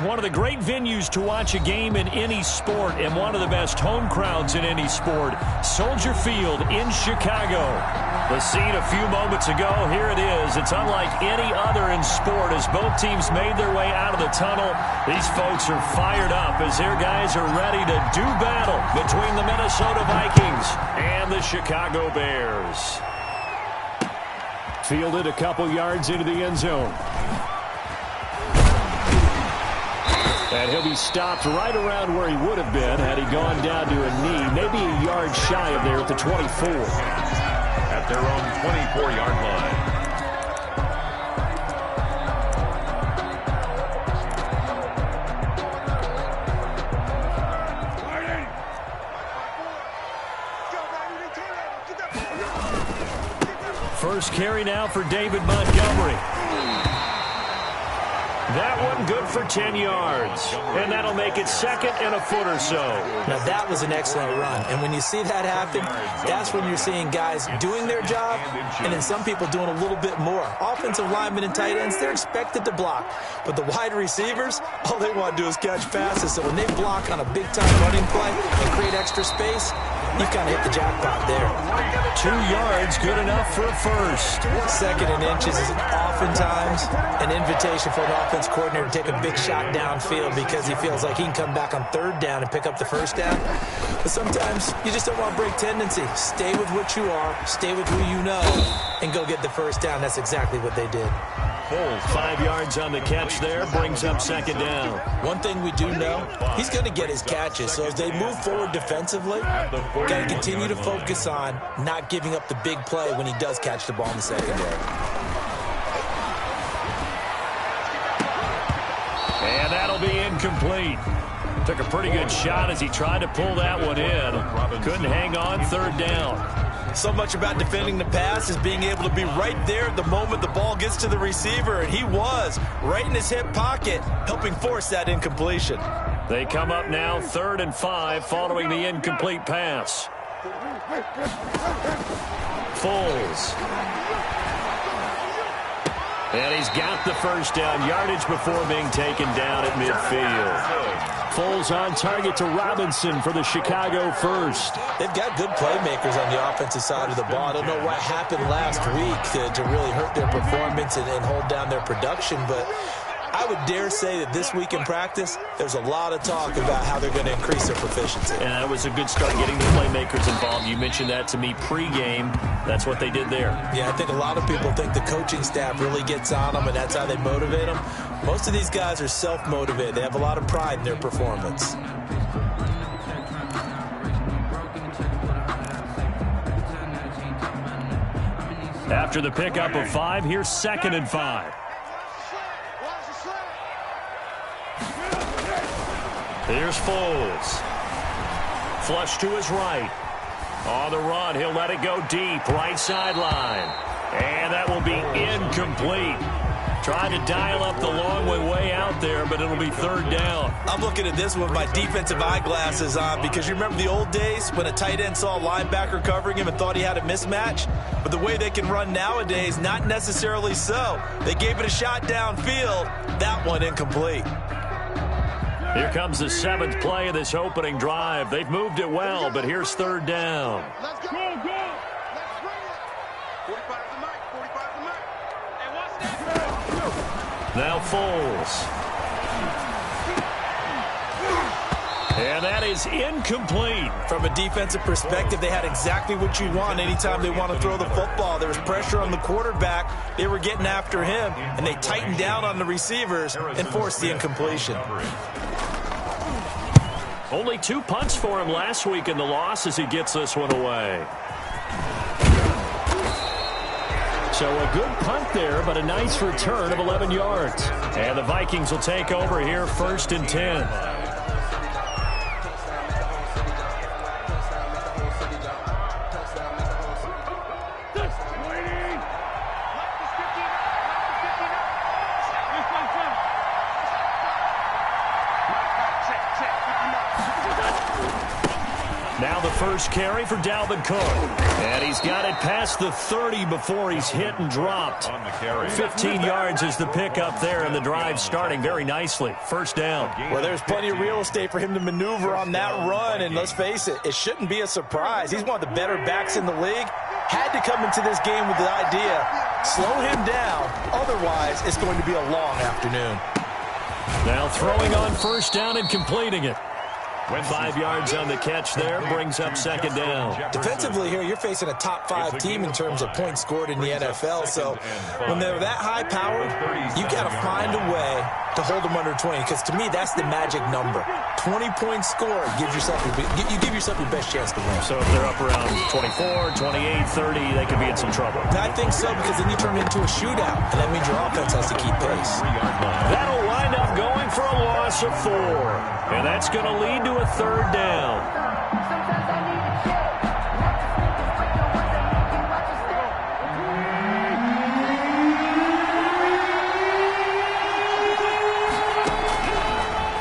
One of the great venues to watch a game in any sport and one of the best home crowds in any sport. Soldier Field in Chicago. The scene a few moments ago, here it is. It's unlike any other in sport as both teams made their way out of the tunnel. These folks are fired up as their guys are ready to do battle between the Minnesota Vikings and the Chicago Bears. Fielded a couple yards into the end zone. And he'll be stopped right around where he would have been had he gone down to a knee, maybe a yard shy of there at the 24. At their own 24-yard line. First carry now for David Montgomery. That one good for 10 yards. And that'll make it second and a foot or so. Now, that was an excellent run. And when you see that happen, that's when you're seeing guys doing their job and then some people doing a little bit more. Offensive linemen and tight ends, they're expected to block. But the wide receivers, all they want to do is catch passes. So when they block on a big-time running play and create extra space, you kind of hit the jackpot there. 2 yards, good enough for a first. Second and inches is oftentimes an invitation for an offense coordinator to take a big shot downfield because he feels like he can come back on third down and pick up the first down. But sometimes you just don't want to break tendency. Stay with what you are, stay with who you know, and go get the first down. That's exactly what they did. Full 5 yards on the catch there, brings up second down. One thing we do know, he's going to get his catches. So as they move forward defensively, got to continue to focus on not giving up the big play when he does catch the ball in the secondary. And that'll be incomplete. Took a pretty good shot as he tried to pull that one in. Couldn't hang on, third down. So much about defending the pass is being able to be right there at the moment the ball gets to the receiver, and he was right in his hip pocket, helping force that incompletion. They come up now 3rd and 5 following the incomplete pass. Foles. And he's got the first down, yardage before being taken down at midfield. Foles on target to Robinson for the Chicago first. They've got good playmakers on the offensive side of the ball. I don't know what happened last week to really hurt their performance and hold down their production, but I would dare say that this week in practice, there's a lot of talk about how they're going to increase their proficiency. And that was a good start getting the playmakers involved. You mentioned that to me pregame. That's what they did there. Yeah, I think a lot of people think the coaching staff really gets on them, and that's how they motivate them. Most of these guys are self-motivated. They have a lot of pride in their performance. After the pickup of 5, here's 2nd and 5. Here's Foles. Flush to his right. On the run, he'll let it go deep, right sideline. And that will be incomplete. Trying to dial up the long way out there, but it'll be 3rd down. I'm looking at this with my defensive eyeglasses on because you remember the old days when a tight end saw a linebacker covering him and thought he had a mismatch? But the way they can run nowadays, not necessarily so. They gave it a shot downfield. That one incomplete. Here comes the 7th play of this opening drive. They've moved it well, but here's 3rd down. Let's go. Let's bring it. 45 the mic. 45 the mic. Hey, watch that. Now Foles. And that is incomplete. From a defensive perspective, they had exactly what you want anytime they want to throw the football. There was pressure on the quarterback. They were getting after him, and they tightened down on the receivers and forced the incompletion. Only 2 punts for him last week in the loss as he gets this one away. So a good punt there, but a nice return of 11 yards. And the Vikings will take over here 1st and 10. Now the first carry for Dalvin Cook. And he's got it past the 30 before he's hit and dropped. 15 yards is the pickup there, and the drive starting very nicely. First down. Well, there's plenty of real estate for him to maneuver on that run, and let's face it, it shouldn't be a surprise. He's one of the better backs in the league. Had to come into this game with the idea, slow him down, otherwise it's going to be a long afternoon. Now throwing on first down and completing it. 5 yards on the catch there, brings up second down. Defensively here, you're facing a top-5 team in terms of points scored in the NFL, so when they're that high-powered, you got to find a way to hold them under 20, because to me, that's the magic number. 20 points scored, you give yourself your best chance to win. So if they're up around 24, 28, 30, they could be in some trouble. I think so, because then you turn it into a shootout, and that means your offense has to keep pace. That'll wind up going for a loss of 4. And that's going to lead to a third down.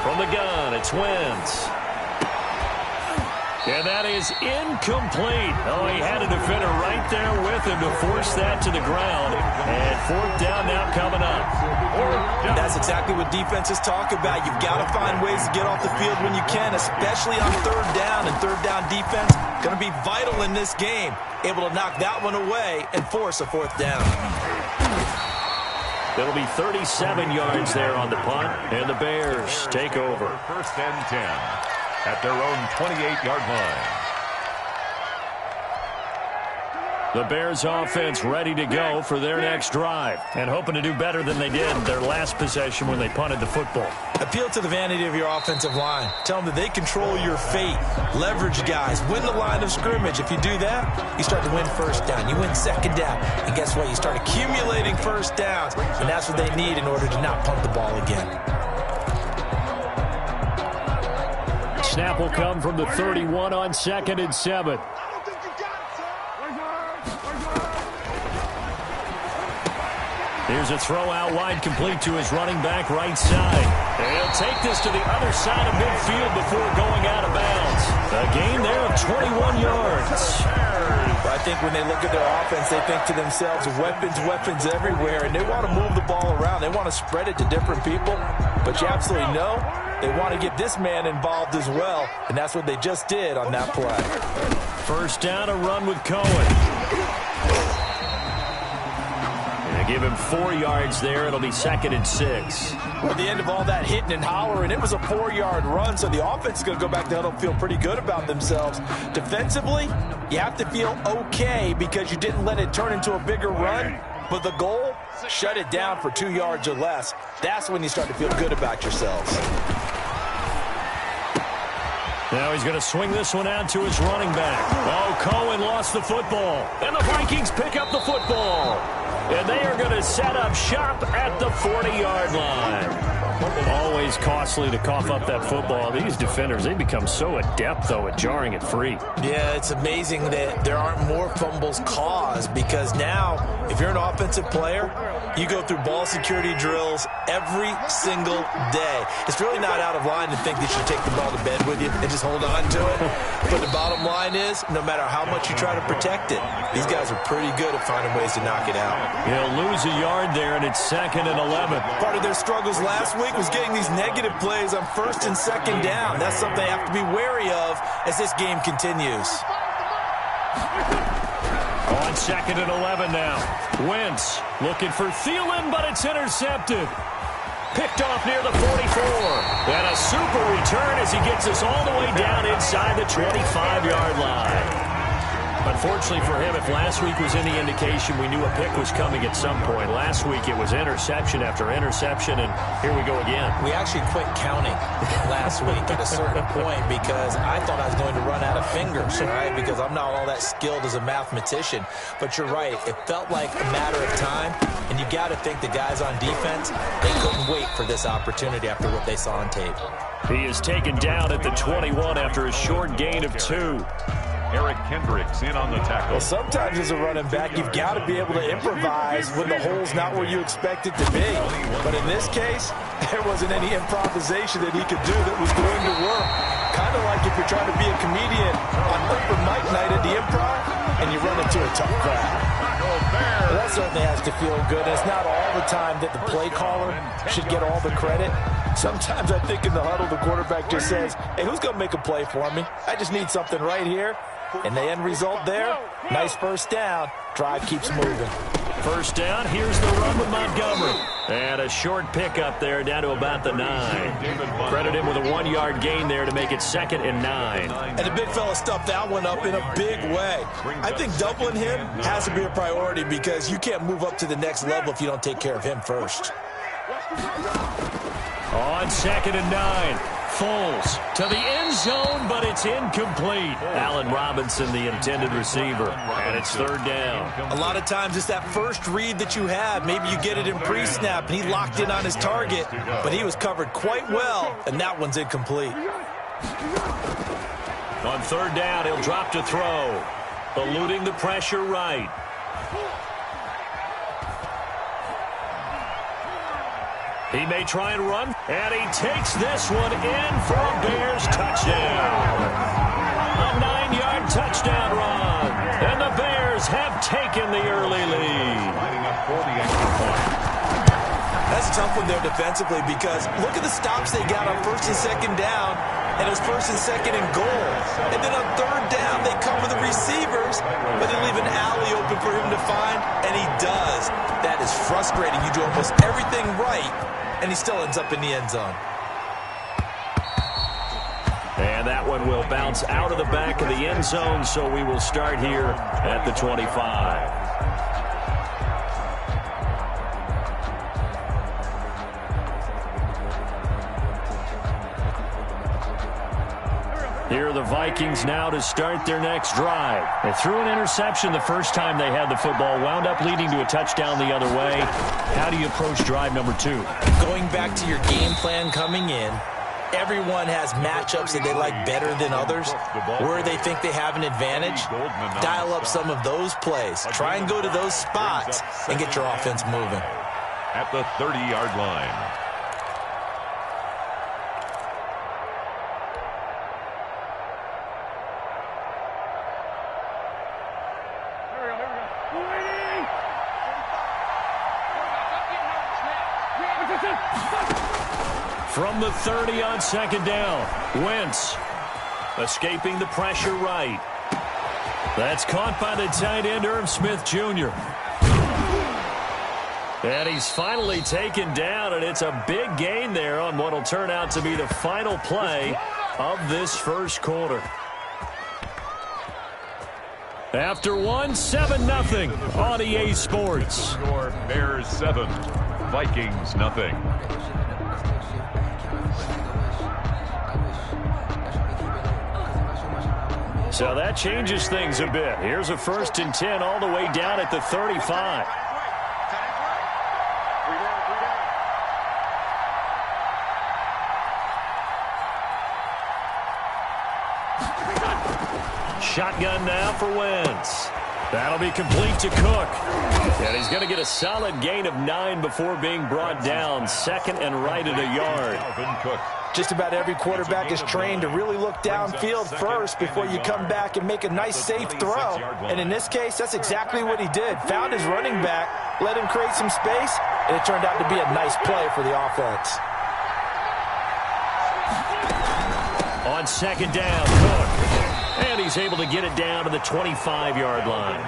From the gun, it's Wentz. And that is incomplete. Oh, he had a defender right there with him to force that to the ground. And fourth down now coming up. That's exactly what defenses talk about. You've got to find ways to get off the field when you can, especially on third down. And third down defense going to be vital in this game. Able to knock that one away and force a fourth down. It'll be 37 yards there on the punt. And the Bears take over. First and 10. At their own 28-yard line. The Bears offense ready to go for their next drive and hoping to do better than they did their last possession when they punted the football. Appeal to the vanity of your offensive line. Tell them that they control your fate. Leverage guys. Win the line of scrimmage. If you do that, you start to win first down. You win second down. And guess what? You start accumulating first downs. And that's what they need in order to not punt the ball again. Snap will come from the 31 on 2nd and 7. Here's a throw out wide, complete to his running back right side. And he'll take this to the other side of midfield before going out of bounds. A gain there of 21 yards. I think when they look at their offense, they think to themselves, weapons everywhere, and they want to move the ball around. They want to spread it to different people, but you absolutely know they want to get this man involved as well, and that's what they just did on that play. First down, a run with Cohen. Give him 4 yards there. It'll be 2nd and 6. At the end of all that hitting and hollering, it was a 4-yard run, so the offense is going to go back to huddle, feel pretty good about themselves. Defensively, you have to feel okay because you didn't let it turn into a bigger run, but the goal, shut it down for 2 yards or less. That's when you start to feel good about yourselves. Now he's going to swing this one out to his running back. Oh, Cohen lost the football, and the Vikings pick up the football. And they are going to set up shop at the 40-yard line. Always costly to cough up that football. These defenders, they become so adept, though, at jarring it free. Yeah, it's amazing that there aren't more fumbles caused because now, if you're an offensive player, you go through ball security drills every single day. It's really not out of line to think that you should take the ball to bed with you and just hold on to it. But the bottom line is, no matter how much you try to protect it, these guys are pretty good at finding ways to knock it out. He'll lose a yard there, and it's 2nd and 11. Part of their struggles last week was getting these negative plays on 1st and 2nd down. That's something they have to be wary of as this game continues. On 2nd and 11 now. Wentz looking for Thielen, but it's intercepted. Picked off near the 44. And a super return as he gets us all the way down inside the 25-yard line. Unfortunately for him, if last week was any indication, we knew a pick was coming at some point. Last week it was interception after interception, and here we go again. We actually quit counting last week at a certain point because I thought I was going to run out of fingers, right? Because I'm not all that skilled as a mathematician. But you're right. It felt like a matter of time, and you got to think the guys on defense, they couldn't wait for this opportunity after what they saw on tape. He is taken down at the 21 after a short gain of 2. Eric Kendricks in on the tackle. Well, sometimes as a running back, you've got to be able to improvise when the hole's not where you expect it to be. But in this case, there wasn't any improvisation that he could do that was going to work. kind of like if you're trying to be a comedian on open mic night at the Improv and you run into a tough crowd. Well, that certainly has to feel good. It's not all the time that the play caller should get all the credit. Sometimes I think in the huddle, the quarterback just says, hey, who's going to make a play for me? I just need something right here. And the end result there, nice first down. Drive keeps moving. First down, here's the run with Montgomery. And a short pickup there down to about the 9. Credit him with a 1-yard gain there to make it 2nd and 9. And the big fella stuffed that one up in a big way. I think doubling him has to be a priority because you can't move up to the next level if you don't take care of him first. On 2nd and 9. Foles to the end zone, but it's incomplete. Allen Robinson, the intended receiver, and it's 3rd down. A lot of times it's that first read that you have. Maybe you get it in pre-snap, and he locked in on his target, but he was covered quite well, and that one's incomplete. On 3rd down, he'll drop to throw, eluding the pressure right. He may try and run, and he takes this one in for a Bears touchdown. A 9-yard touchdown run, and the Bears have taken the early lead. That's a tough one there defensively because look at the stops they got on 1st and 2nd down, and it was 1st and 2nd and goal. And then on 3rd down, they cover the receivers, but they leave an alley open for him to find, and he does. That is frustrating. You do almost everything right, and he still ends up in the end zone. And that one will bounce out of the back of the end zone, so we will start here at the 25. Here are the Vikings now to start their next drive. They threw an interception the first time they had the football, wound up leading to a touchdown the other way. How do you approach drive number 2? Going back to your game plan coming in, everyone has matchups that they like better than others. Where they think they have an advantage, dial up some of those plays. Try and go to those spots and get your offense moving. At the 30-yard line. From the 30 on 2nd down, Wentz escaping the pressure right. That's caught by the tight end, Irv Smith Jr. And he's finally taken down, and it's a big gain there on what will turn out to be the final play of this first quarter. After one, 7-0 on EA Sports. Your Bears 7, Vikings nothing. So that changes things a bit. Here's a 1st and 10 all the way down at the 35. Shotgun now for Wentz. That'll be complete to Cook. And he's going to get a solid gain of 9 before being brought down. 2nd and right at a yard. Just about every quarterback is trained to really look downfield first before you come back and make a nice, safe throw. And in this case, that's exactly what he did. Found his running back, let him create some space, and it turned out to be a nice play for the offense. On 2nd down, Cook. And he's able to get it down to the 25-yard line.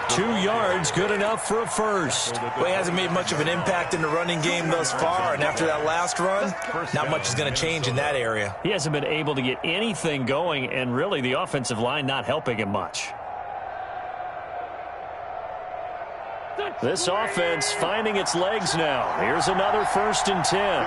2 yards, good enough for a first. Well, he hasn't made much of an impact in the running game thus far, and after that last run, not much is going to change in that area. He hasn't been able to get anything going, and really the offensive line not helping him much. This offense finding its legs now. Here's another 1st and 10.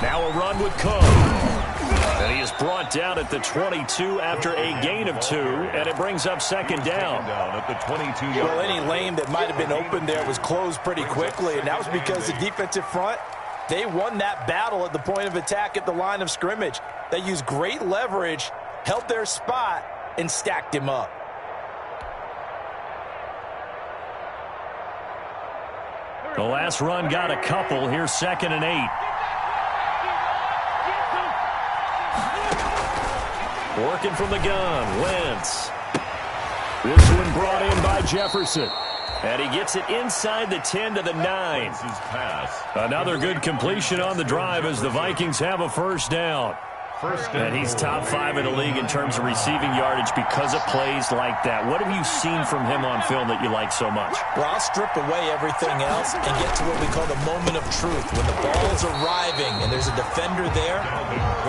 Now a run with Cook. And he is brought down at the 22 after a gain of 2, and it brings up 2nd down. At the 22-yard well, any lane that might have been open there was closed pretty quickly, and that was because the defensive front, they won that battle at the point of attack at the line of scrimmage. They used great leverage, held their spot, and stacked him up. The last run got a couple. Here's 2nd and 8. Working from the gun, Wentz. This one brought in by Jefferson. And he gets it inside the 10 to the 9. Another good completion on the drive as the Vikings have a first down. And he's top 5 in the league in terms of receiving yardage because of plays like that. What have you seen from him on film that you like so much? Well, I'll strip away everything else and get to what we call the moment of truth. When the ball's arriving and there's a defender there,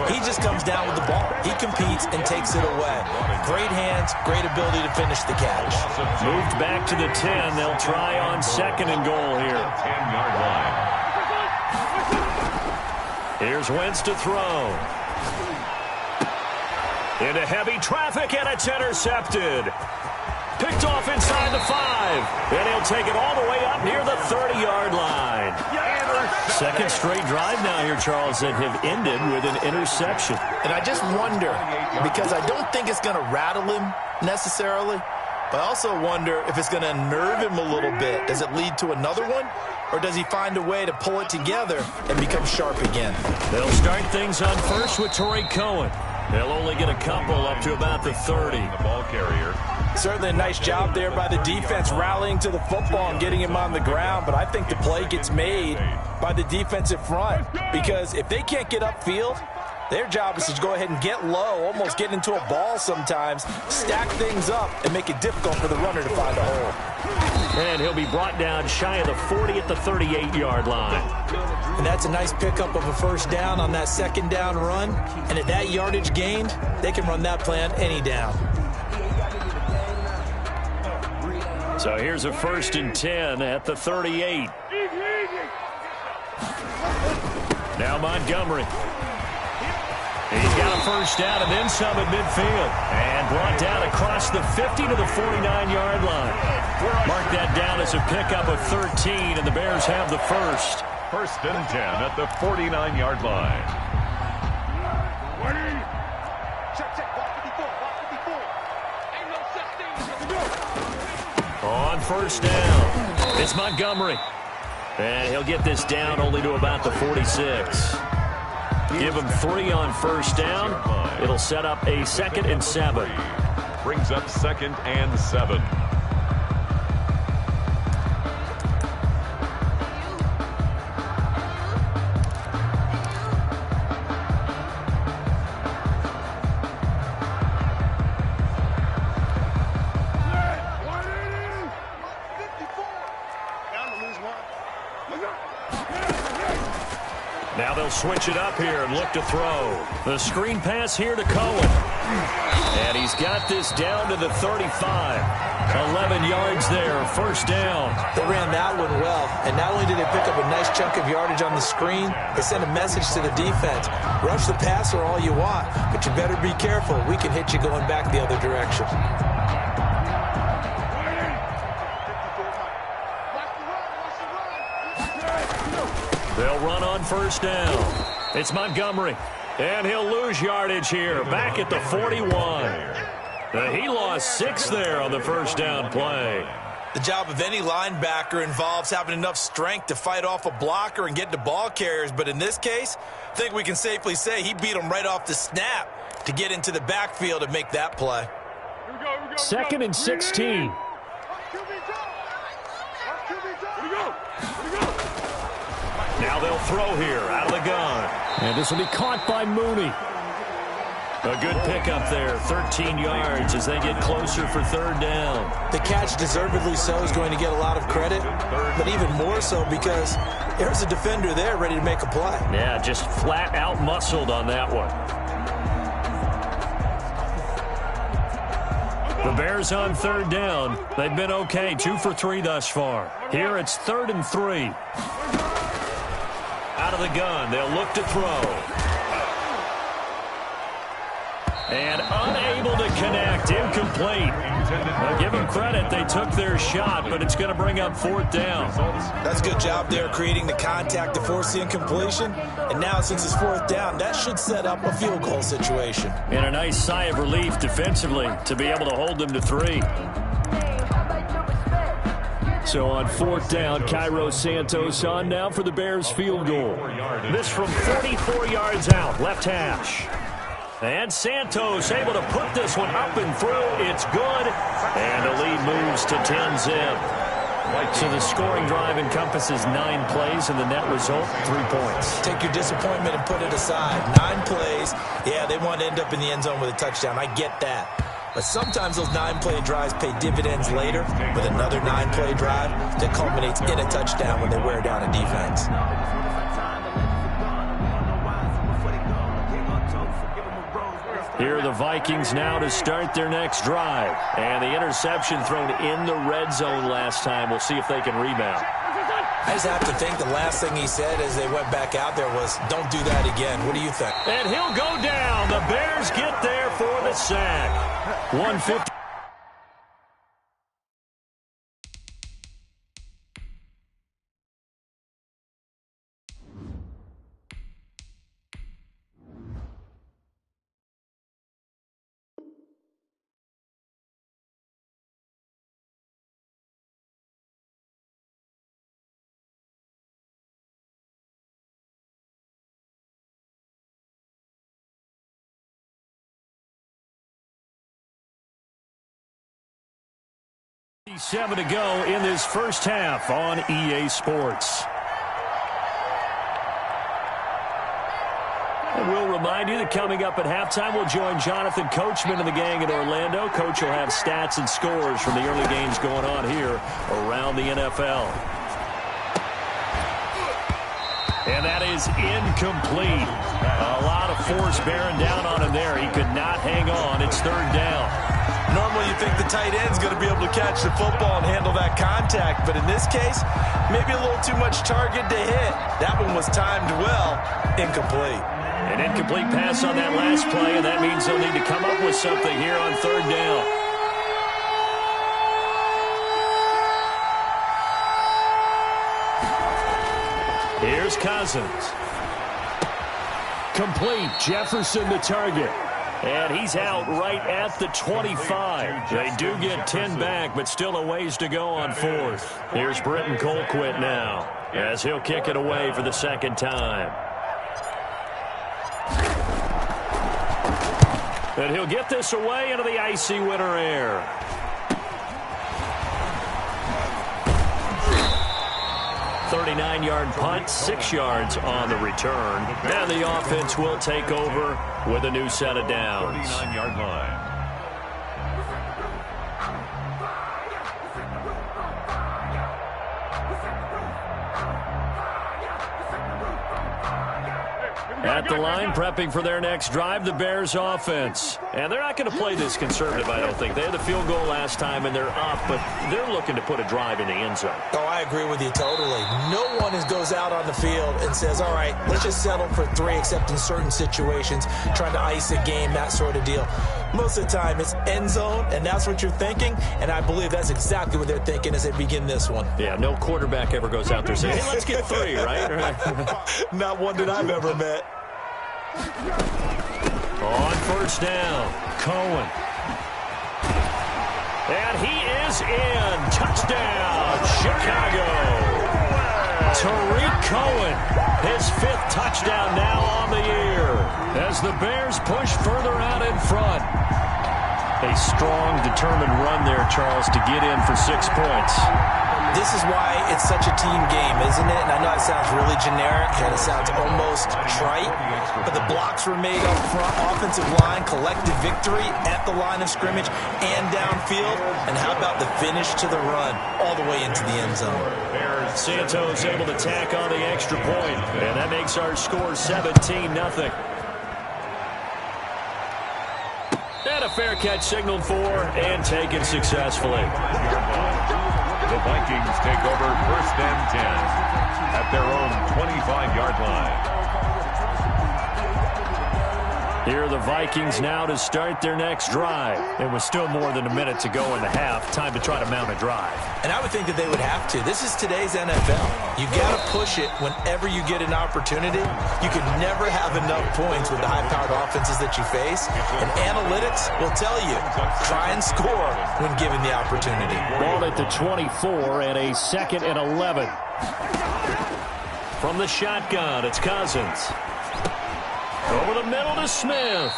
he just comes down with the ball. He competes and takes it away. Great hands, great ability to finish the catch. Moved back to the 10. They'll try on 2nd and goal here. 10-yard line. Here's Wentz to throw. Into heavy traffic, and it's intercepted. Picked off inside the 5. And he'll take it all the way up near the 30-yard line. Second straight drive now here, Charles, that have ended with an interception. And I just wonder, because I don't think it's going to rattle him necessarily, but I also wonder if it's going to unnerve him a little bit. Does it lead to another one? Or does he find a way to pull it together and become sharp again? They'll start things on first with Torrey Cohen. They'll only get a couple up to about the 30. The ball carrier. Certainly a nice job there by the defense rallying to the football and getting him on the ground, but I think the play gets made by the defensive front because if they can't get upfield, their job is to go ahead and get low, almost get into a ball sometimes, stack things up, and make it difficult for the runner to find a hole. And he'll be brought down shy of the 40 at the 38-yard line. And that's a nice pickup of a first down on that second down run. And at that yardage gained, they can run that play on any down. So here's a 1st and 10 at the 38. Now Montgomery. He's got a first down and then some at midfield. And brought down across the 50 to the 49-yard line. Mark that down as a pickup of 13, and the Bears have the first. 1st and 10 at the 49-yard line. On first down, it's Montgomery. And he'll get this down only to about the 46. Give him 3 on first down. It'll set up a 2nd and 7. Brings up 2nd and 7. Now they'll switch it up here and look to throw. The screen pass here to Cohen. And he's got this down to the 35. 11 yards there, first down. They ran that one well, and not only did they pick up a nice chunk of yardage on the screen, they sent a message to the defense. Rush the passer all you want, but you better be careful. We can hit you going back the other direction. They'll run on first down. It's Montgomery. And he'll lose yardage here, back at the 41. He lost 6 there on the first down play. The job of any linebacker involves having enough strength to fight off a blocker and get to ball carriers. But in this case, I think we can safely say he beat him right off the snap to get into the backfield and make that play. 2nd and 16. Now they'll throw here out of the gun. And this will be caught by Mooney. A good pickup there, 13 yards as they get closer for 3rd down. The catch, deservedly so, is going to get a lot of credit, but even more so because there's a defender there ready to make a play. Yeah, just flat out muscled on that one. The Bears on 3rd down. They've been okay, 2 for 3 thus far. Here it's 3rd and 3. Out of the gun, they'll look to throw. And unable to connect, incomplete. Now give them credit, they took their shot, but it's going to bring up 4th down. That's a good job there creating the contact to force the incompletion. And now since it's 4th down, that should set up a field goal situation. And a nice sigh of relief defensively to be able to hold them to 3. So on 4th down, Cairo Santos on now for the Bears field goal. This from 44 yards out, left hash. And Santos able to put this one up and through. It's good. And the lead moves to 10-zip. So the scoring drive encompasses 9 plays, and the net result, 3 points. Take your disappointment and put it aside. 9 plays. Yeah, they want to end up in the end zone with a touchdown. I get that. But sometimes those 9-play drives pay dividends later with another 9-play drive that culminates in a touchdown when they wear down a defense. Here are the Vikings now to start their next drive. And the interception thrown in the red zone last time. We'll see if they can rebound. I just have to think the last thing he said as they went back out there was, don't do that again. What do you think? And he'll go down. The Bears get there for the sack. 150. Seven to go in this first half on EA Sports. And we'll remind you that coming up at halftime, we'll join Jonathan Coachman and the gang in Orlando. Coach will have stats and scores from the early games going on here around the NFL. And that is incomplete. A lot of force bearing down on him there. He could not hang on. It's third down. Normally you think the tight end's going to be able to catch the football and handle that contact, but in this case, maybe a little too much target to hit. That one was timed well, incomplete. An incomplete pass on that last play, and that means they'll need to come up with something here on third down. Here's Cousins. Complete. Jefferson the target. And he's out right at the 25. They do get 10 back, but still a ways to go on fourth. Here's Britton Colquitt now, as he'll kick it away for the second time. And he'll get this away into the icy winter air. .39-yard punt, 6 yards on the return. And the offense will take over with a new set of downs. 39-yard line. At the line, prepping for their next drive, the Bears offense. And they're not going to play this conservative, I don't think. They had the field goal last time, and they're up, but they're looking to put a drive in the end zone. Oh, I agree with you totally. No one goes out on the field and says, all right, let's just settle for 3, except in certain situations, trying to ice a game, that sort of deal. Most of the time, it's end zone, and that's what you're thinking, and I believe that's exactly what they're thinking as they begin this one. Yeah, no quarterback ever goes out there saying, hey, let's get 3, right? Not one that I've ever met. On first down, Cohen. And he is in. Touchdown, Chicago. Tariq Cohen, his 5th touchdown now on the year as the Bears push further out in front. A strong, determined run there, Charles, to get in for 6 points. This is why it's such a team game, isn't it? And I know it sounds really generic and it sounds almost trite, but the blocks were made up front, offensive line, collective victory at the line of scrimmage and downfield. And how about the finish to the run all the way into the end zone? Santos able to tack on the extra point, and that makes our score 17-0. And a fair catch signaled for and taken successfully. The Vikings take over 1st and 10 at their own 25-yard line. Here are the Vikings now to start their next drive. It was still more than a minute to go in the half. Time to try to mount a drive. And I would think that they would have to. This is today's NFL. You got to push it whenever you get an opportunity. You can never have enough points with the high-powered offenses that you face. And analytics will tell you, try and score when given the opportunity. Ball at the 24 and a 2nd and 11. From the shotgun, it's Cousins. Over the middle to Smith.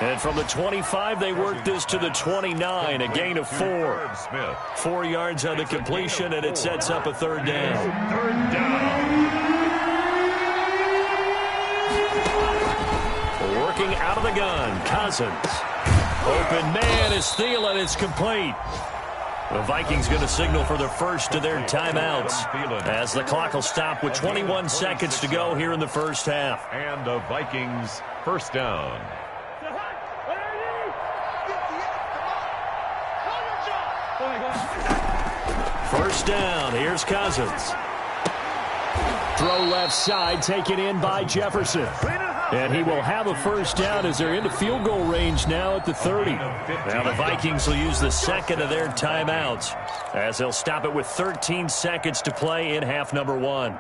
And from the 25, they work this to the 29, a gain of 4. 4 yards on the completion, and it sets up a third down. Third down. Working out of the gun, Cousins. Open man is Thielen. It's complete. The Vikings going to signal for the first of their timeouts as the clock will stop with 21 seconds to go here in the first half. And the Vikings first down. First down. Here's Cousins. Throw left side, taken in by Jefferson. And he will have a first down as they're into field goal range now at the 30. Now the Vikings will use the second of their timeouts as they'll stop it with 13 seconds to play in half number 1.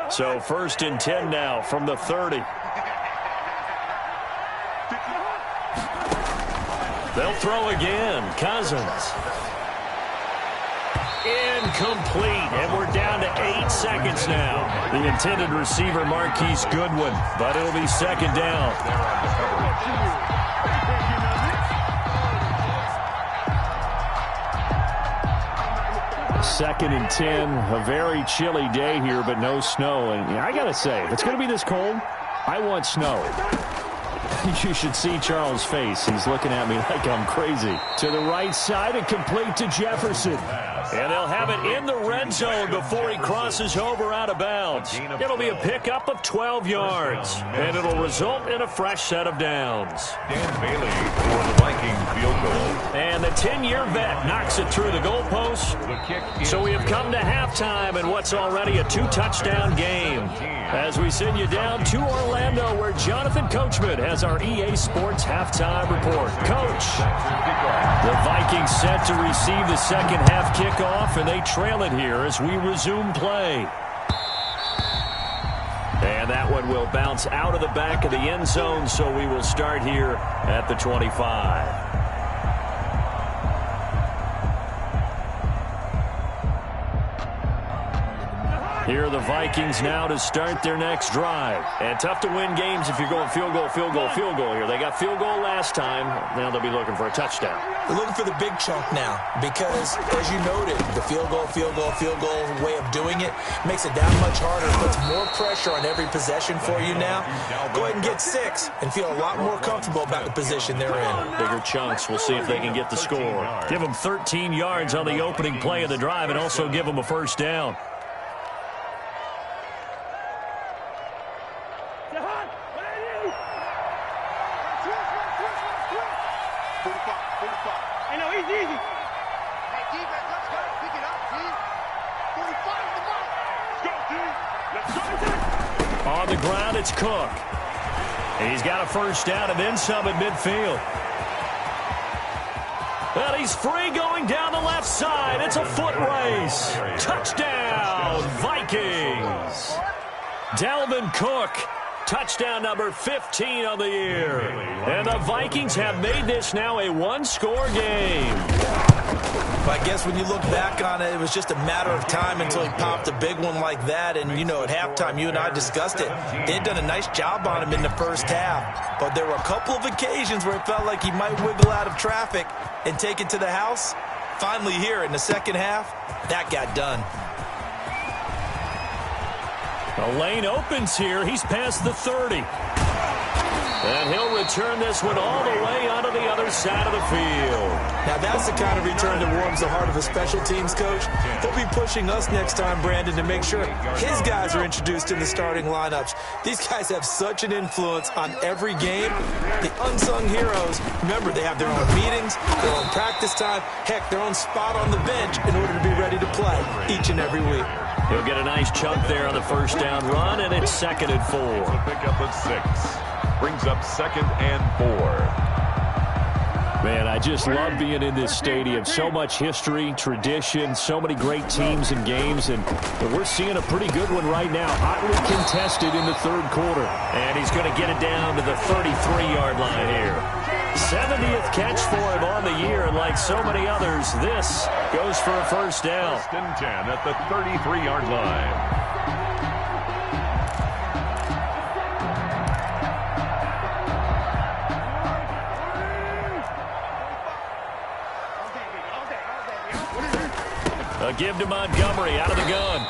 So first and 10 now from the 30. They'll throw again. Cousins. Incomplete. And we're down to 8 seconds now. The intended receiver, Marquise Goodwin. But it'll be second down. Second and 10. A very chilly day here, but no snow. And I got to say, if it's going to be this cold, I want snow. You should see Charles' face. He's looking at me like I'm crazy. To the right side and complete to Jefferson. And they'll have it in the red zone before he crosses over out of bounds. It'll be a pickup of 12 yards. And it'll result in a fresh set of downs. Dan Bailey for the Viking field goal. And the 10-year vet knocks it through the goalpost. So we have come to halftime in what's already a 2-touchdown game. As we send you down to Orlando, where Jonathan Coachman has our EA Sports halftime report. Coach, the Vikings set to receive the second half kickoff, and they trail it here as we resume play. And that one will bounce out of the back of the end zone, so we will start here at the 25. Here are the Vikings now to start their next drive. And tough to win games if you're going field goal, field goal, field goal here. They got field goal last time. Now they'll be looking for a touchdown. They're looking for the big chunk now because, as you noted, the field goal way of doing it makes it that much harder, puts more pressure on every possession for you now. Go ahead and get 6 and feel a lot more comfortable about the position they're in. Bigger chunks. We'll see if they can get the score. Give them 13 yards on the opening play of the drive and also give them a first down. On the ground, it's Cook. He's got a first down and then some at midfield. And he's free going down the left side. It's a foot race. Touchdown, Vikings. Dalvin Cook. Touchdown number 15 on the year. And the Vikings have made this now a one-score game. But I guess when you look back on it, it was just a matter of time until he popped a big one like that. And, you know, at halftime, you and I discussed it. They had done a nice job on him in the first half. But there were a couple of occasions where it felt like he might wiggle out of traffic and take it to the house. Finally here in the second half, that got done. The lane opens here. He's past the 30. And he'll return this one all the way onto the other side of the field. Now that's the kind of return that warms the heart of a special teams coach. He'll be pushing us next time, Brandon, to make sure his guys are introduced in the starting lineups. These guys have such an influence on every game. The unsung heroes, remember, they have their own meetings, their own practice time, heck, their own spot on the bench in order to be ready to play each and every week. He'll get a nice chunk there on the first down run, and it's 2nd and 4. Pick up at 6. Brings up 2nd and 4. Man, I just love being in this stadium. So much history, tradition, so many great teams and games, and we're seeing a pretty good one right now. Hotly contested in the third quarter. And he's going to get it down to the 33-yard line here. 70th catch for him on the year, and like so many others, this goes for a first down. First and 10 at the 33-yard line. A give to Montgomery out of the gun.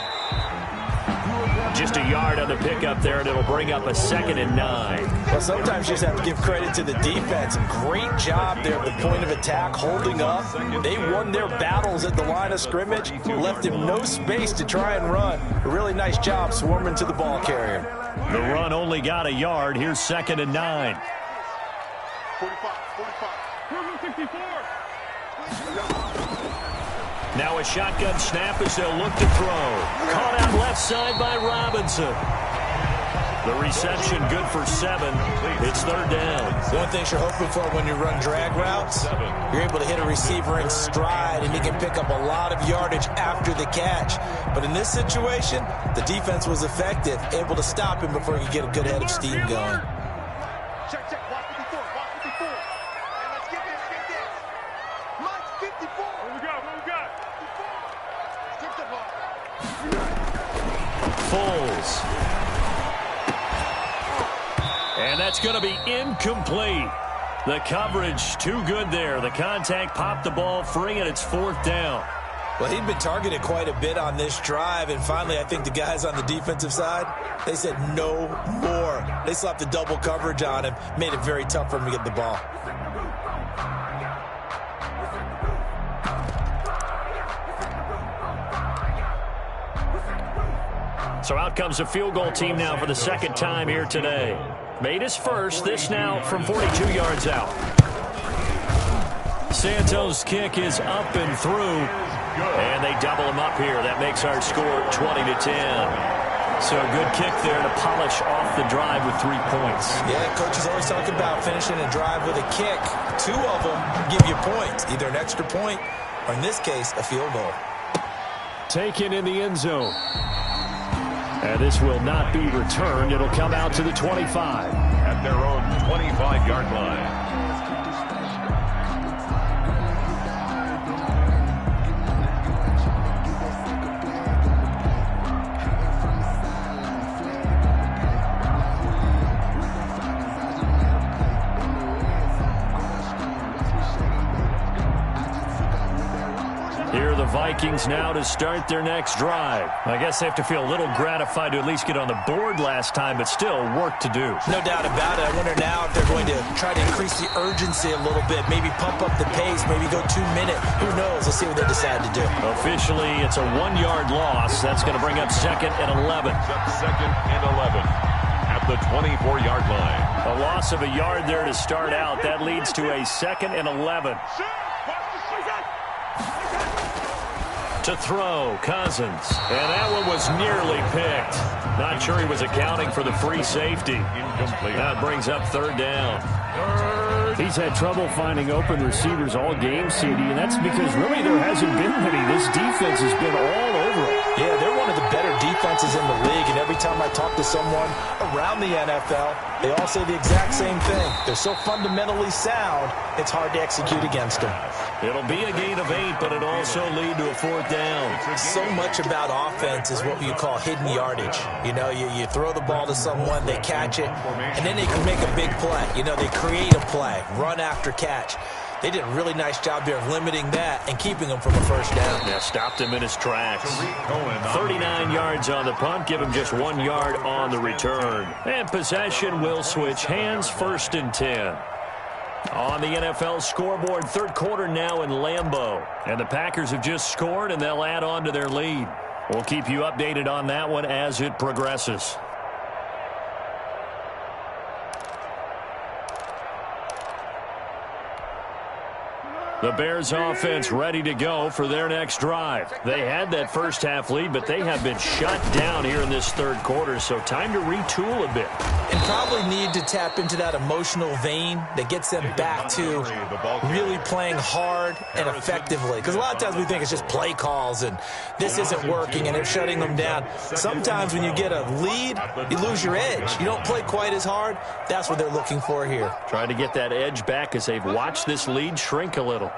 Just a yard on the pickup there, and it'll bring up a 2nd and 9. Well, sometimes you just have to give credit to the defense. Great job there at the point of attack, holding up. They won their battles at the line of scrimmage, left him no space to try and run. A really nice job swarming to the ball carrier. The run only got a yard. Here's 2nd and 9. 45. Now a shotgun snap as they'll look to throw. Caught out left side by Robinson. The reception good for 7. It's 3rd down. One thing you're hoping for when you run drag routes, you're able to hit a receiver in stride, and he can pick up a lot of yardage after the catch. But in this situation, the defense was effective, able to stop him before he could get a good head of steam going. Check. Watch 54. And let's get this. Mike, 54. What we got? 54. Take the ball. Foles. And that's going to be incomplete. The coverage too good there. The contact popped the ball free, and it's 4th down. Well, he'd been targeted quite a bit on this drive, and finally I think the guys on the defensive side, they said no more. They slapped the double coverage on him, made it very tough for him to get the ball. So out comes a field goal team now for the 2nd time here today. Made his first, this now from 42 yards out. Santos' kick is up and through, and they double him up here. That makes our score 20-10. So a good kick there to polish off the drive with 3 points. Yeah, coaches always talk about finishing a drive with a kick. 2 of them give you points, either an extra point or, in this case, a field goal. Taken in the end zone. And this will not be returned. It'll come out to the 25. At their own 25-yard line. Vikings now to start their next drive. I guess they have to feel a little gratified to at least get on the board last time, but still work to do. No doubt about it. I wonder now if they're going to try to increase the urgency a little bit, maybe pump up the pace, maybe go 2 minute. Who knows? Let's see what they decide to do. Officially, it's a 1-yard loss. That's going to bring up 2nd and 11. 2nd and 11 at the 24-yard line. A loss of a yard there to start out. That leads to a 2nd and 11. To throw, Cousins. And that one was nearly picked. Not sure he was accounting for the free safety. Incomplete. That brings up 3rd down. He's had trouble finding open receivers all game, CD, and that's because really there hasn't been many. This defense has been all over him. Yeah, they're one of the better defenses in the league, and every time I talk to someone around the NFL, they all say the exact same thing. They're so fundamentally sound, it's hard to execute against them. It'll be a gain of 8, but it also lead to a 4th down. So much about offense is what you call hidden yardage. You know, you throw the ball to someone, they catch it, and then they can make a big play. You know, they create a play, run after catch. They did a really nice job there of limiting that and keeping him from a first down. Yeah, stopped him in his tracks. 39 yards on the punt, give him just 1 yard on the return. And possession will switch hands, 1st and 10. On the NFL scoreboard, 3rd quarter now in Lambeau. And the Packers have just scored, and they'll add on to their lead. We'll keep you updated on that one as it progresses. The Bears offense ready to go for their next drive. They had that first half lead, but they have been shut down here in this third quarter, so time to retool a bit. And probably need to tap into that emotional vein that gets them back to really playing hard and effectively. Because a lot of times we think it's just play calls and this isn't working and they're shutting them down. Sometimes when you get a lead, you lose your edge. You don't play quite as hard. That's what they're looking for here. Trying to get that edge back as they've watched this lead shrink a little.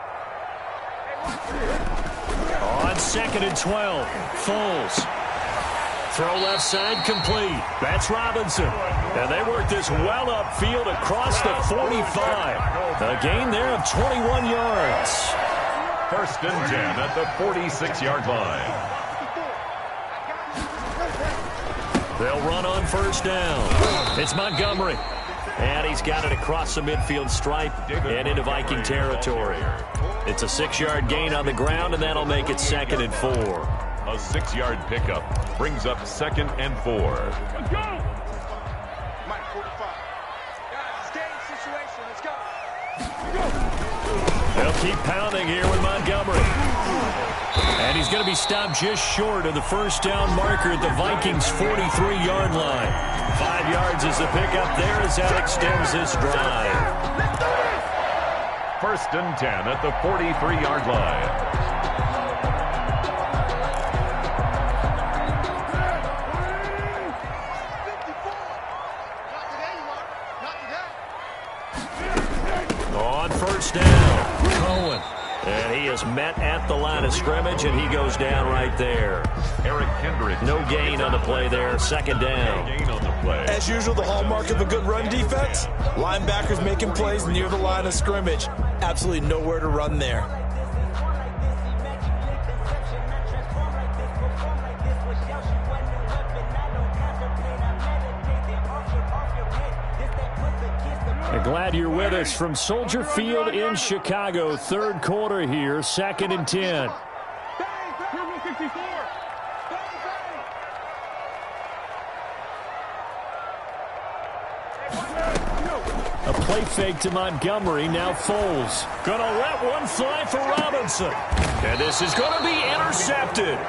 On 2nd and 12, Foles. Throw left side complete. That's Robinson. And they work this well upfield across the 45. A gain there of 21 yards. 1st and 10 at the 46-yard line. They'll run on 1st down. It's Montgomery. And he's got it across the midfield stripe and into Viking territory. It's a 6-yard gain on the ground, and that'll make it 2nd and 4. A 6-yard pickup brings up 2nd and 4. Let's go! Mike 45. Stay situation. Let's go. They'll keep pounding here with Montgomery. And he's going to be stopped just short of the first down marker at the Vikings' 43-yard line. 5 yards is the pickup there as that extends this drive. 1st and 10 at the 43-yard line. On 1st down, Cohen. And he is met at the line of scrimmage, and he goes down right there. Eric Kendrick. No gain on the play there. 2nd down. No gain on the play. As usual, the hallmark of a good run defense, linebackers making plays near the line of scrimmage. Absolutely nowhere to run there. Glad you're with us from Soldier Field in Chicago. 3rd quarter here, 2nd and 10. A play fake to Montgomery. Now Foles. Gonna let one fly for Robinson. And this is gonna be intercepted.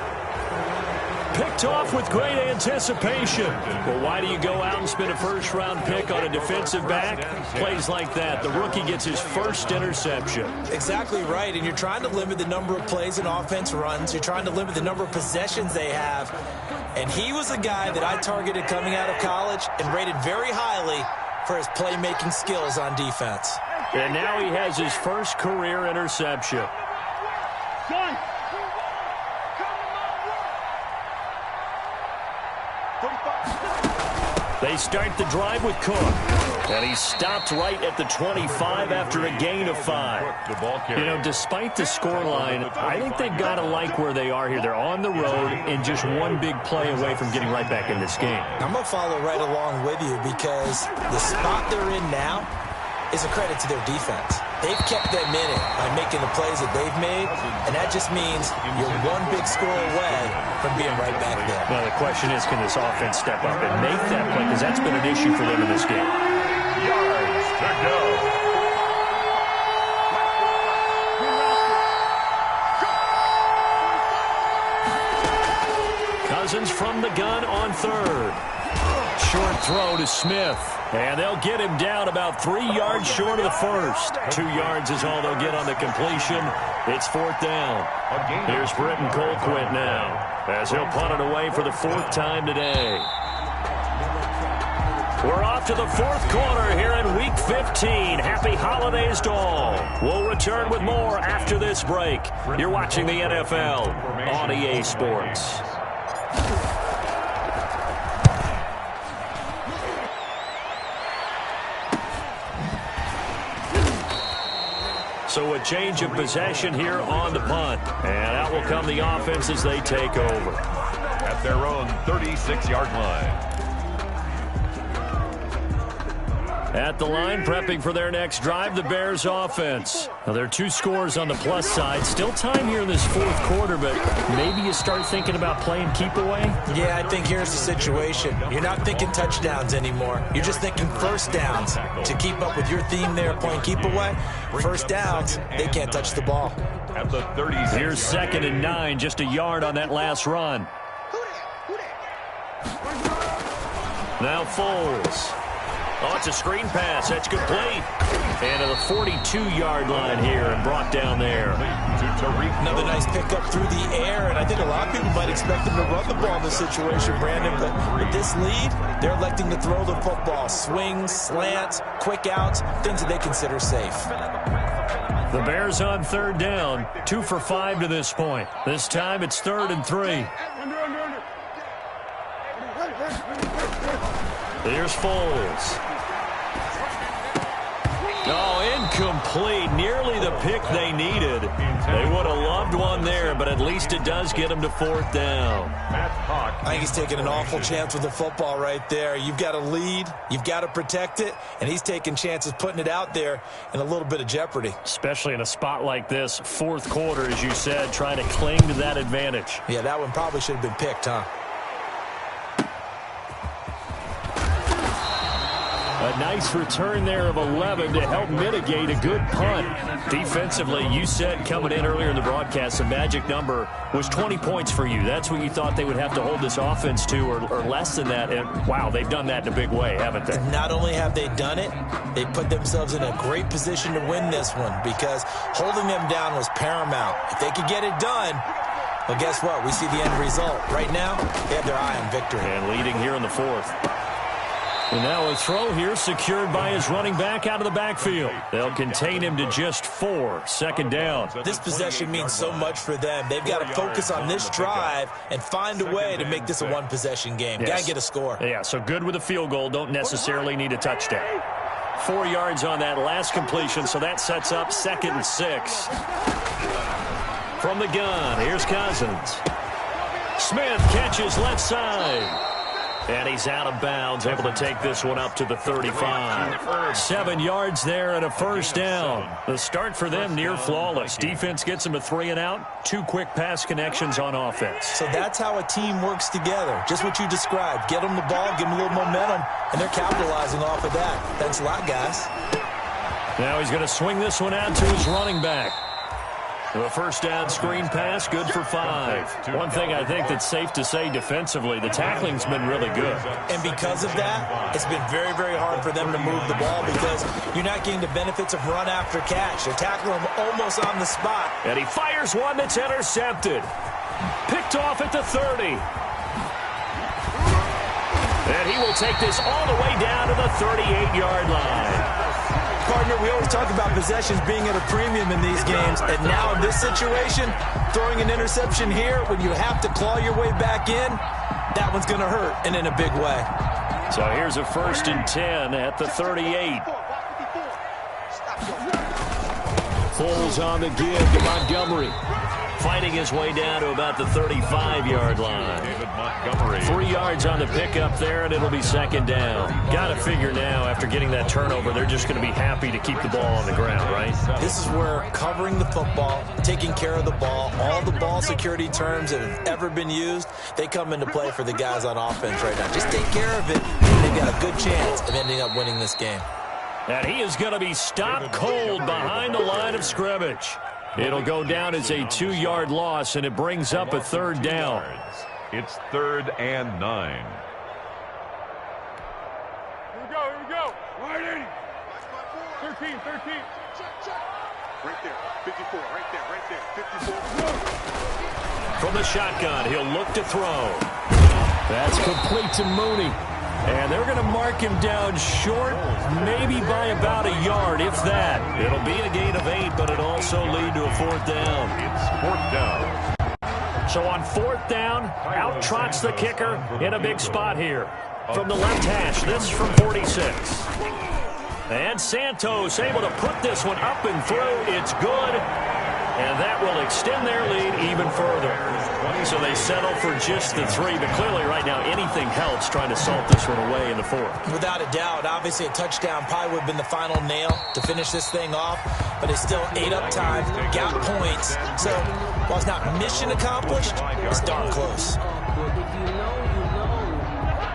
Picked off with great anticipation. Well, why do you go out and spend a first-round pick on a defensive back? Plays like that. The rookie gets his first interception. Exactly right, and you're trying to limit the number of plays an offense runs. You're trying to limit the number of possessions they have. And he was a guy that I targeted coming out of college and rated very highly for his playmaking skills on defense. And now he has his first career interception. They start the drive with Cook. And he stopped right at the 25 after a gain of 5. You know, despite the scoreline, I think they've got to like where they are here. They're on the road and just one big play away from getting right back in this game. I'm going to follow right along with you because the spot they're in now is a credit to their defense. They've kept them in it by making the plays that they've made, and that just means you're one big score away from being right back there. Well, the question is, can this offense step up and make that play? Because that's been an issue for them in this game. Yards to go. Cousins from the gun on 3rd. Short throw to Smith. And they'll get him down about 3 yards short of the first. 2 yards is all they'll get on the completion. It's 4th down. Here's Britton Colquitt now as he'll punt it away for the 4th time today. We're off to the 4th quarter here in Week 15. Happy holidays to all. We'll return with more after this break. You're watching the NFL on EA Sports. So a change of possession here on the punt. And out will come the offense as they take over. At their own 36-yard line. At the line, prepping for their next drive, the Bears offense. Now, there are 2 scores on the plus side. Still time here in this fourth quarter, but maybe you start thinking about playing keep away? Yeah, I think here's the situation. You're not thinking touchdowns anymore. You're just thinking first downs. To keep up with your theme there, playing keep away, first downs, they can't touch the ball. At the 30. Here's 2nd and 9, just a yard on that last run. Now Foles. Oh, it's a screen pass. That's complete. And to the 42-yard line here and brought down there. Another nice pickup through the air, and I think a lot of people might expect them to run the ball in this situation, Brandon, but with this lead, they're electing to throw the football. Swings, slants, quick outs, things that they consider safe. The Bears on 3rd down, 2 for 5 to this point. This time it's 3rd and 3. Here's Foles. Oh, incomplete. Nearly the pick they needed. They would have loved one there, but at least it does get them to 4th down. I think he's taking an awful chance with the football right there. You've got to lead, you've got to protect it, and he's taking chances putting it out there in a little bit of jeopardy. Especially in a spot like this, 4th quarter, as you said, trying to cling to that advantage. Yeah, that one probably should have been picked, huh? A nice return there of 11 to help mitigate a good punt. Defensively, you said coming in earlier in the broadcast, the magic number was 20 points for you. That's what you thought they would have to hold this offense to, or less than that. And, wow, they've done that in a big way, haven't they? Not only have they done it, they put themselves in a great position to win this one because holding them down was paramount. If they could get it done, well, guess what? We see the end result. Right now, they have their eye on victory. And leading here in the 4th. And now a throw here secured by his running back out of the backfield. They'll contain him to just 4. 2nd down. This possession means so much for them. They've got to focus on this drive and find a way to make this a one-possession game. Yes. Got to get a score. Yeah, so good with a field goal. Don't necessarily need a touchdown. 4 yards on that last completion, so that sets up 2nd and 6. From the gun, here's Cousins. Smith catches left side. And he's out of bounds, able to take this one up to the 35. 7 yards there and a 1st down. The start for them near flawless. Defense gets them a 3 and out. 2 quick pass connections on offense. So that's how a team works together. Just what you described. Get them the ball, give them a little momentum, and they're capitalizing off of that. Thanks a lot, guys. Now he's going to swing this one out to his running back. A 1st down screen pass, good for 5. One thing I think that's safe to say defensively, the tackling's been really good. And because of that, it's been very, very hard for them to move the ball because you're not getting the benefits of run after catch. They're tackling him almost on the spot. And he fires one that's intercepted. Picked off at the 30. And he will take this all the way down to the 38-yard line. Partner, we always talk about possessions being at a premium in these games, and now in this situation, throwing an interception here when you have to claw your way back in, that one's going to hurt, and in a big way. So here's a 1st and 10 at the 38. Foles on the give to Montgomery. Fighting his way down to about the 35-yard line. 3 yards on the pickup there, and it'll be 2nd down. Got to figure now, after getting that turnover, they're just going to be happy to keep the ball on the ground, right? This is where covering the football, taking care of the ball, all the ball security terms that have ever been used, they come into play for the guys on offense right now. Just take care of it, and they've got a good chance of ending up winning this game. And he is going to be stopped cold behind the line of scrimmage. It'll go down as a 2-yard loss, and it brings up a 3rd down. It's 3rd and 9. Here we go. Wide 80. 13. Check. Right there, 54, right there, 54. From the shotgun, he'll look to throw. That's complete to Mooney. And they're going to mark him down short, maybe by about a yard, if that. It'll be a gain of 8, but it'll also lead to a 4th down. It's 4th down. So on 4th down, out trots the kicker in a big spot here. From the left hash, this from 46. And Santos able to put this one up and through. It's good. and that will extend their lead even further. So they settle for just the 3, but clearly right now anything helps trying to salt this one away in the 4th. Without a doubt, obviously a touchdown probably would have been the final nail to finish this thing off, but it's still 8 up time, got points. So while it's not mission accomplished, it's darn close.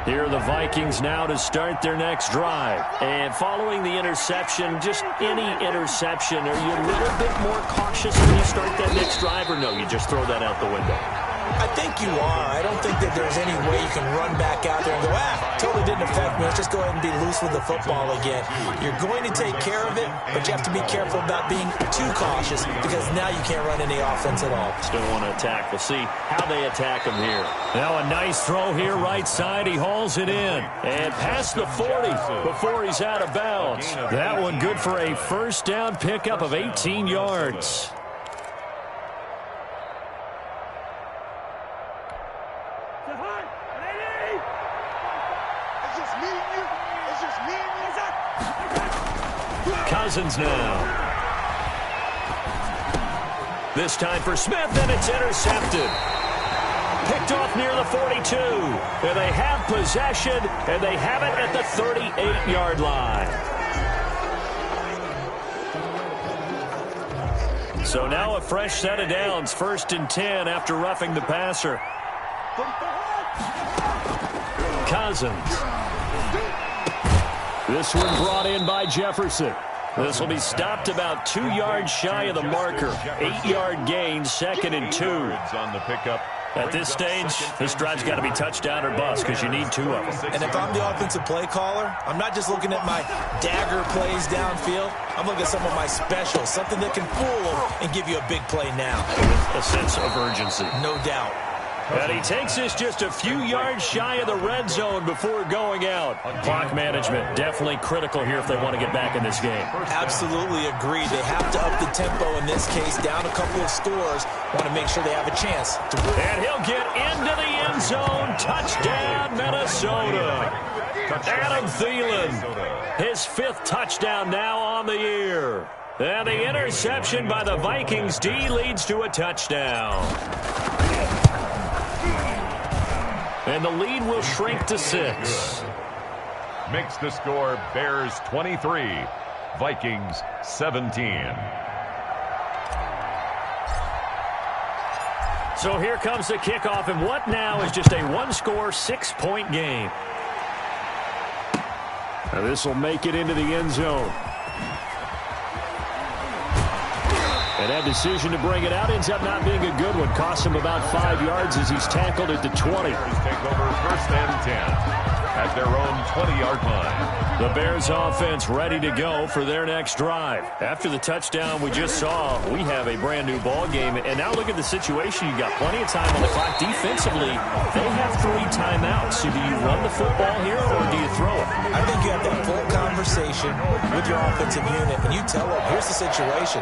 Here are the Vikings now to start their next drive. And following the interception, just any interception, are you a little bit more cautious when you start that next drive, or no, you just throw that out the window? I think you are. I don't think that there's any way you can run back out there and go, totally didn't affect me. Let's just go ahead and be loose with the football again. You're going to take care of it, but you have to be careful about being too cautious because now you can't run any offense at all. Still want to attack. We'll see how they attack him here. Now a nice throw here right side. He hauls it in. And past the 40 before he's out of bounds. That one good for a first down pickup of 18 yards. Cousins now. This time for Smith, and it's intercepted. Picked off near the 42. And they have possession, and they have it at the 38-yard line. So now a fresh set of downs, 1st and 10 after roughing the passer. Cousins. This one brought in by Jefferson. This will be stopped about 2 yards shy of the marker. 8-yard gain, 2nd and 2. On the pickup. At this stage, this drive's got to be touchdown or bust because you need 2 of them. And if I'm the offensive play caller, I'm not just looking at my dagger plays downfield. I'm looking at some of my specials, something that can fool them and give you a big play now. With a sense of urgency. No doubt. And he takes us just a few yards shy of the red zone before going out. Clock management definitely critical here if they want to get back in this game. Absolutely agree. They have to up the tempo in this case, down a couple of scores. Want to make sure they have a chance to win. And he'll get into the end zone. Touchdown, Minnesota. Adam Thielen, his 5th touchdown now on the year. And the interception by the Vikings D leads to a touchdown. And the lead will shrink to 6. Makes the score Bears 23, Vikings 17. So here comes the kickoff, and what now is just a 1-score, 6-point game. Now this will make it into the end zone. And that decision to bring it out ends up not being a good one. Costs him about 5 yards as he's tackled at the 20. Take over 1st and 10 at their own 20-yard line. The Bears offense ready to go for their next drive. After the touchdown we just saw, we have a brand new ball game. And now look at the situation. You've got plenty of time on the clock. Defensively, they have 3 timeouts. So do you run the football here or do you throw it? I think you have that full conversation with your offensive unit, and you tell them, here's the situation.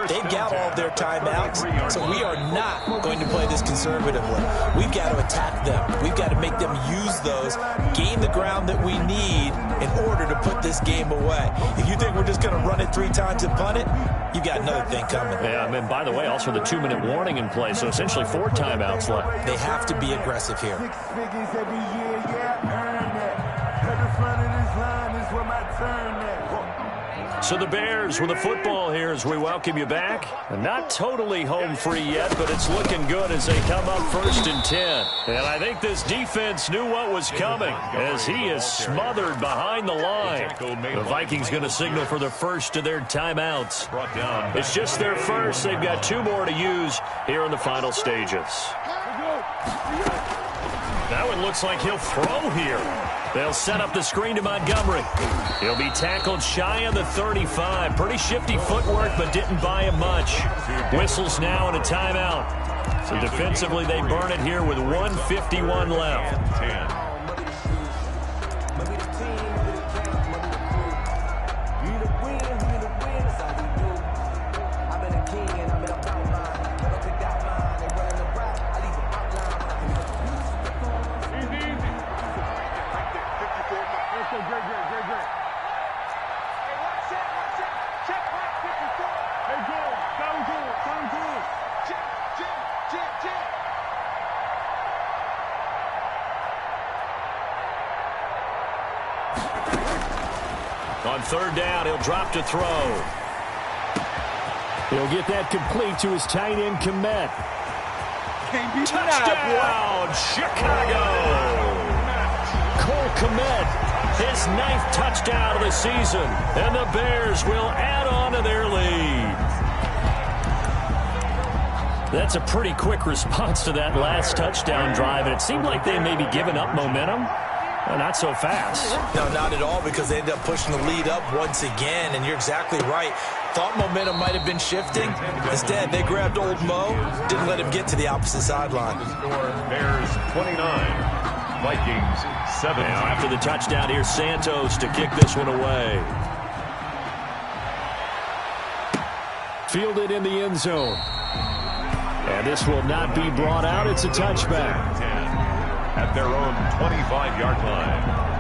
They've got all of their timeouts, so we are not going to play this conservatively. We've got to attack them. We've got to make them use those, gain the ground that we need in order to put this game away. If you think we're just going to run it 3 times and punt it, you've got another thing coming. Yeah, and by the way, also the 2-minute warning in play, so essentially 4 timeouts left. They have to be aggressive here. 6 figures every year, yeah, earn that. At the front of this line is where my turn at. So the Bears with the football here as we welcome you back. And not totally home free yet, but it's looking good as they come up 1st and 10. And I think this defense knew what was coming as he is smothered behind the line. The Vikings going to signal for the first of their timeouts. It's just their first. They've got 2 more to use here in the final stages. That one looks like he'll throw here. They'll set up the screen to Montgomery. He'll be tackled shy of the 35. Pretty shifty footwork, but didn't buy him much. Whistles now and a timeout. So defensively, they burn it here with 1:51 left. Check, 54. Hey, go. Down. On third down, he'll drop to throw. He'll get that complete to his tight end, Komet. Touchdown, Chicago! Cole Komet, his 9th touchdown of the season, and the Bears will add on to their lead. That's a pretty quick response to that last touchdown drive, and it seemed like they may be giving up momentum. Not so fast. No, not at all, because they ended up pushing the lead up once again, and you're exactly right. Thought momentum might have been shifting. Instead, they grabbed old Mo, didn't let him get to the opposite sideline. Bears 29, Vikings 7. Now after the touchdown, here's Santos to kick this one away. Fielded in the end zone. And this will not be brought out. It's a touchback. At their own 25-yard line.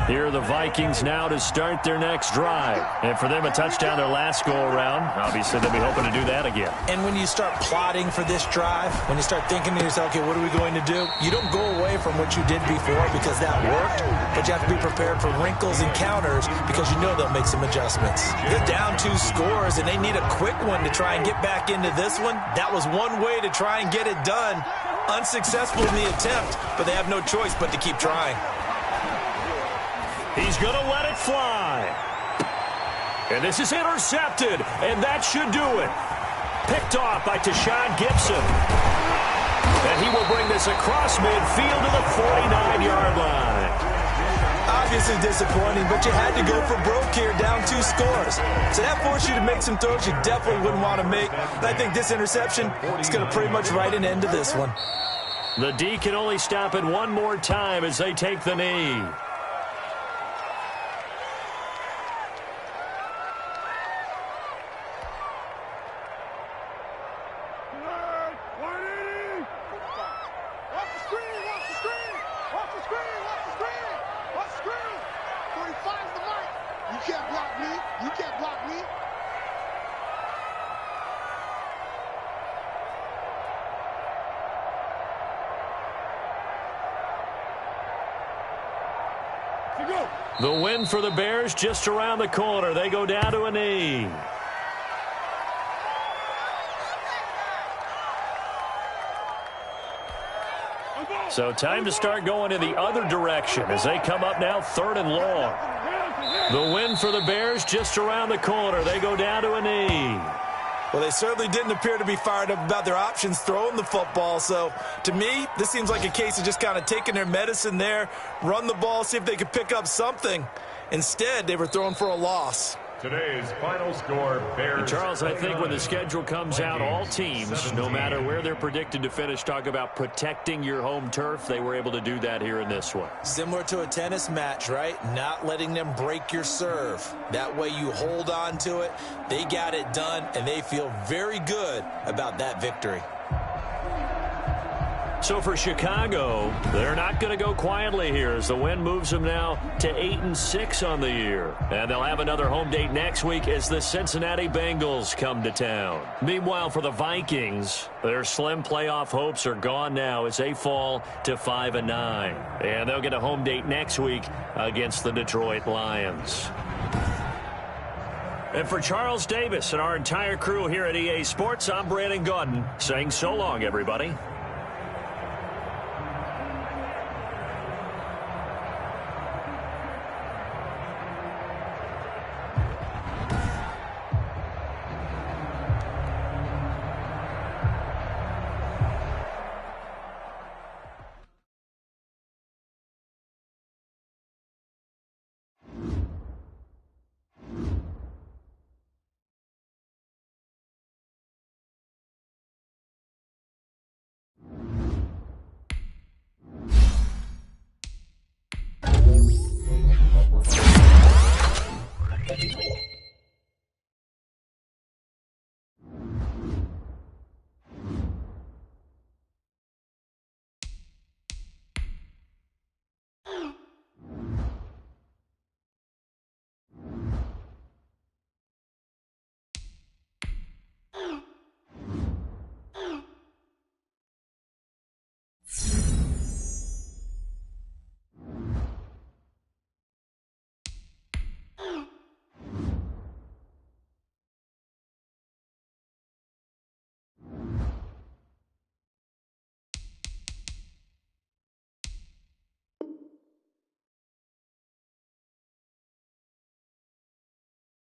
Here are the Vikings now to start their next drive. And for them, a touchdown their last go-around. Obviously, they'll be hoping to do that again. And when you start plotting for this drive, when you start thinking to yourself, okay, what are we going to do? You don't go away from what you did before because that worked, but you have to be prepared for wrinkles and counters because you know they'll make some adjustments. They're down 2 scores, and they need a quick one to try and get back into this one. That was one way to try and get it done. Unsuccessful in the attempt, but they have no choice but to keep trying. He's going to let it fly. And this is intercepted, and that should do it. Picked off by Tashawn Gibson. And he will bring this across midfield to the 49-yard line. Obviously disappointing, but you had to go for broke here, down 2 scores. So that forced you to make some throws you definitely wouldn't want to make. And I think this interception is going to pretty much write an end to this one. The D can only stop it one more time as they take the knee. The win for the Bears just around the corner. They go down to a knee. So time to start going in the other direction as they come up now 3rd and long. The win for the Bears just around the corner. They go down to a knee. Well, they certainly didn't appear to be fired up about their options throwing the football. So, to me, this seems like a case of just kind of taking their medicine there, run the ball, see if they could pick up something. Instead, they were throwing for a loss. Today's final score, Bears. And Charles, I think when the schedule comes out, all teams, no matter where they're predicted to finish, talk about protecting your home turf. They were able to do that here in this one. Similar to a tennis match, right? Not letting them break your serve. That way you hold on to it. They got it done, and they feel very good about that victory. So for Chicago, they're not going to go quietly here as the win moves them now to 8-6 on the year. And they'll have another home date next week as the Cincinnati Bengals come to town. Meanwhile, for the Vikings, their slim playoff hopes are gone now as they fall to 5-9. And they'll get a home date next week against the Detroit Lions. And for Charles Davis and our entire crew here at EA Sports, I'm Brandon Gaudin saying so long, everybody.